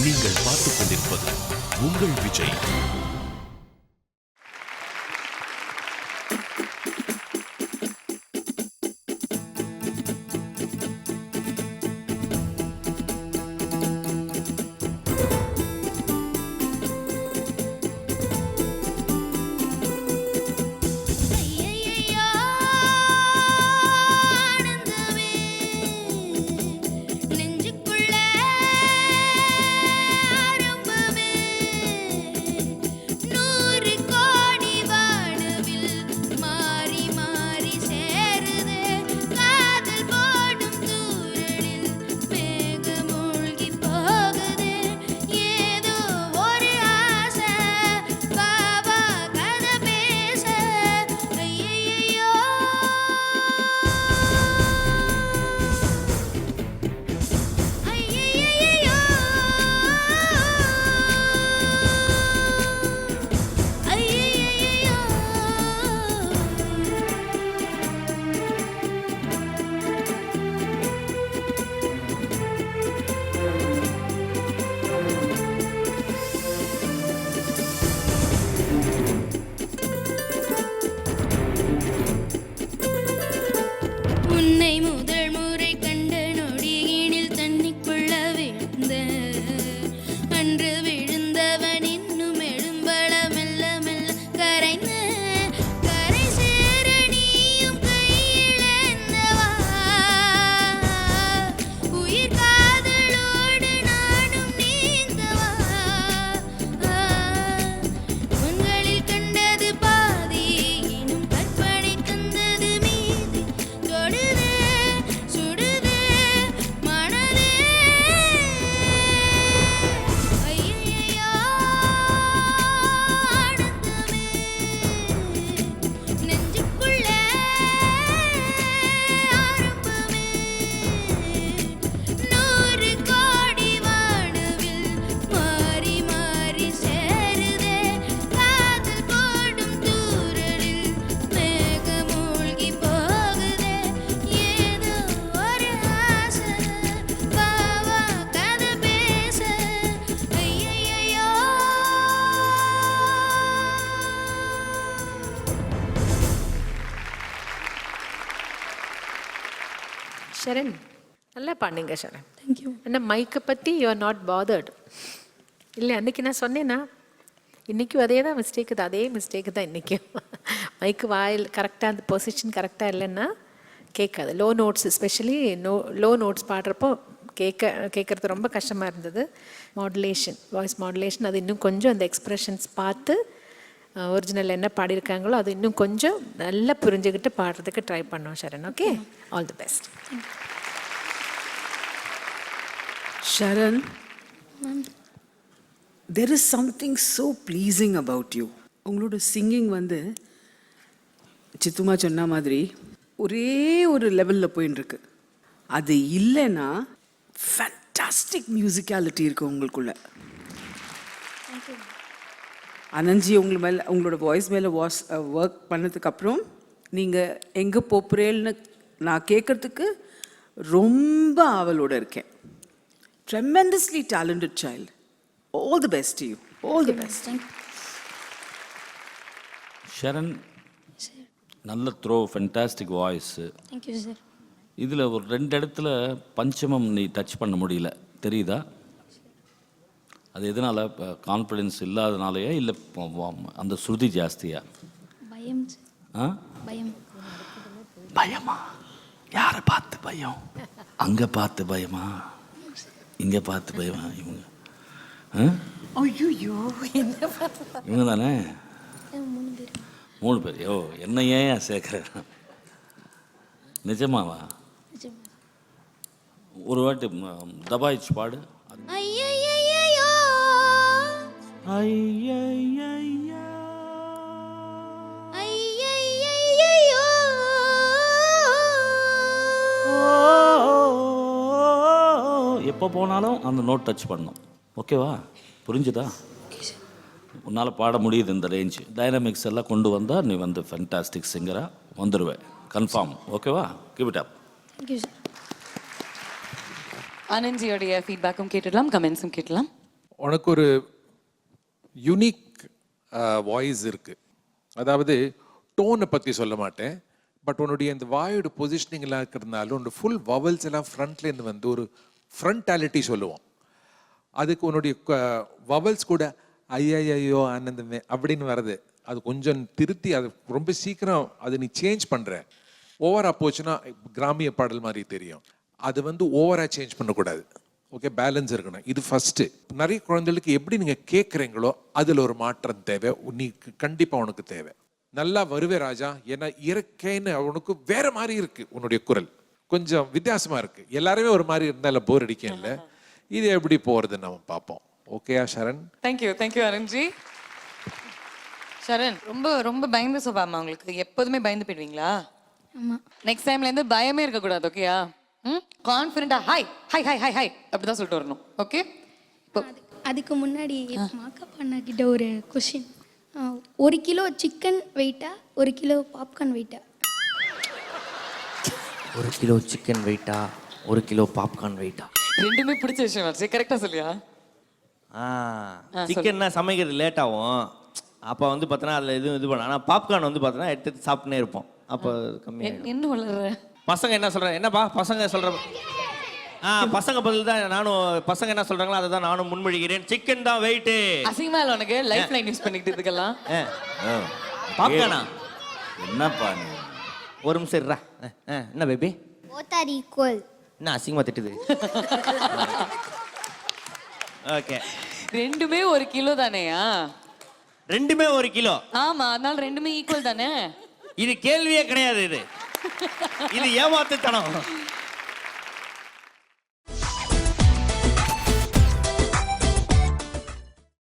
நீங்கள் பார்த்துக் கொண்டிருப்பது உங்கள் விஜய். ஷரண், நல்லா பாடுங்க ஷரண். தேங்க்யூ. என்ன மைக்கை பற்றி யூ ஆர் நாட் பாதர்டு இல்லை? அன்றைக்கி நான் சொன்னேன்னா இன்றைக்கும் அதே தான் மிஸ்டேக்கு தான், அதே மிஸ்டேக்கு தான் இன்றைக்கும். மைக்கு வாயில் கரெக்டாக அந்த பொசிஷன் கரெக்டாக இல்லைன்னா கேட்காது. Low notes especially low notes பாடுறப்போ கேட்குறது ரொம்ப கஷ்டமாக இருந்தது. மாடுலேஷன், வாய்ஸ் மாடுலேஷன், அது இன்னும் கொஞ்சம் அந்த எக்ஸ்ப்ரெஷன்ஸ் பார்த்து ஒரிஜினல் என்ன பாடியிருக்காங்களோ அது இன்னும் கொஞ்சம் நல்லா புரிஞ்சுக்கிட்டு பாடுறதுக்கு ட்ரை பண்ணோம் Sharan. Okay, all the best. Sharan, there is something so pleasing about you. உங்களோட சிங்கிங் வந்து சித்துமா சொன்ன மாதிரி ஒரே ஒரு லெவலில் போயின்னு இருக்கு. அது இல்லைன்னா ஃபேண்டாஸ்டிக் மியூசிக்காலிட்டி இருக்கு உங்களுக்குள்ள. அனஞ்சி உங்களோட வாய்ஸ் மேலே ஒர்க் பண்ணதுக்கப்புறம் நீங்கள் எங்கே போப்புறேன்னு நான் கேட்குறதுக்கு ரொம்ப ஆவலோடு இருக்கேன். Tremendously talented child. All the best to you. All the best. Sharan, நல்ல throw, fantastic voice. Thank you sir. இதில் ஒரு 2 இடத்துல பஞ்சமம் நீ டச் பண்ண முடியல, தெரியுதா? அது எதனால்? கான்ஃபிடென்ஸ் இல்லாதனாலையா இல்லை அந்த ஸ்ருதி ஜாஸ்தியா? பயம். ஆ, பயம். பயமா? யாரை பார்த்து பயம்? அங்கே பார்த்து பயமா, இங்கே பார்த்து பயமா? இவங்க இவங்க தானே 3 பேர். ஓ, என்ன ஏன் சேர்க்குறேன்? நிஜமாவா? ஒரு வாட்டி தபாயிச்சு பாடு. எப்போ போனாலும் அந்த நோட் டச் பண்ணணும். ஓகேவா? புரிஞ்சுதா? உன்னால் பாட முடியுது இந்த ரேஞ்சு. டைனமிக்ஸ் எல்லாம் கொண்டு வந்தால் நீ வந்து ஃபென்டாஸ்டிக் சிங்கராக வந்துடுவேன், கன்ஃபார்ம். ஓகேவா? Give it up. Thank you sir. ஆனந்தியோடைய ஃபீட்பேக்கும் கேட்டுடலாம், கமெண்ட்ஸும் கேட்டலாம். உனக்கு ஒரு யூனிக் வாய்ஸ் இருக்கு. அதாவது டோனை பற்றி சொல்ல மாட்டேன், பட் உன்னுடைய இந்த வாயோட பொசிஷனிங் எல்லாம் இருக்கிறதுனால உன்னோட ஃபுல் வவல்ஸ் எல்லாம் ஃப்ரண்ட்லேருந்து வந்து ஒரு ஃப்ரண்டாலிட்டி சொல்லுவோம். அதுக்கு உன்னுடைய வவல்ஸ் கூட ஐயோ ஆனந்தமே அப்படின்னு வருது. அது கொஞ்சம் திருத்தி அது ரொம்ப சீக்கிரம் அது நீ சேஞ்ச் பண்ணுற. ஓவராக போச்சுன்னா கிராமிய பாடல் மாதிரி தெரியும். அது வந்து ஓவராக சேஞ்ச் பண்ணக்கூடாது. ஓகே, பேலன்ஸ் இருக்கணும். இது ஃபஸ்ட்டு. நிறைய குழந்தைகளுக்கு எப்படி நீங்கள் கேட்குறீங்களோ அதில் ஒரு மாற்றம் தேவை. நீ கண்டிப்பாக உனக்கு தேவை. நல்லா வருவே ராஜா, ஏன்னா இயற்கைன்னு உனக்கு வேற மாதிரி இருக்கு. உன்னுடைய குரல் கொஞ்சம் வித்தியாசமா இருக்கு. எல்லாருமே ஒரு மாதிரி இருந்தாலும் போர் அடிக்கும் இல்லை. இது எப்படி போறதுன்னு நம்ம பார்ப்போம். ஓகேயா சரண்? தேங்க்யூ அருண்ஜி. சரண், ரொம்ப ரொம்ப பயந்து சுபாமா உங்களுக்கு? எப்போதுமே பயந்து போயிடுவீங்களா? நெக்ஸ்ட் டைம்லேருந்து பயமே இருக்கக்கூடாது. ஓகேயா? கான்ஃபிடென்ட்டா hi hi hi hi hi அப்படிதான் சொல்லிட்டு வரணும். ஓகே. இப்போ அதுக்கு முன்னாடி மேக்கப் அண்ணாக்கிட்ட ஒரு கொஷின். 1 கிலோ சிக்கன் வெயிட்டா 1 கிலோ பாப்கார்ன் வெயிட்டா? 1 கிலோ சிக்கன் வெயிட்டா 1 கிலோ பாப்கார்ன் வெயிட்டா? ரெண்டுமே பிடிச்ச விஷயம் ஆச்சு. கரெக்டாக சொல்லியா? சிக்கன்னா சமைக்கிறது லேட் ஆகும். அப்போ வந்து பார்த்தோன்னா அதில் எதுவும் இது பண்ண. ஆனால் பாப்கார்ன் வந்து பார்த்தோன்னா எடுத்து சாப்பிட்டுனே இருப்போம். அப்போ கம்மியாக. என்ன வளர்ற பசங்க என்ன சொல்கிறேன்? என்னப்பா பசங்க சொல்கிற பசங்க பதில் தான் நானும். பசங்க என்ன சொல்கிறாங்களோ அதை தான் நானும் முன்மொழிகிறேன். சிக்கன் தான் வெயிட்டு. அசிங்கமா இல்லை உனக்கு? லைஃப் லைன் யூஸ் பண்ணிக்கிட்டு இதுக்கெல்லாம். பாப்கார்னா என்னப்பா நீ? ஒரு நிமிஷம் இருடா. என்ன பேபி? Both are equal. என்ன அசிங்கமாக திட்டுது? ஓகே, ரெண்டுமே 1 கிலோ தானேயா? ரெண்டுமே 1 கிலோ. ஆமா, அதனால ரெண்டுமே ஈக்குவல் தானே. இது கேள்வியே கிடையாது. இது ஏமாத்துத்தனம்.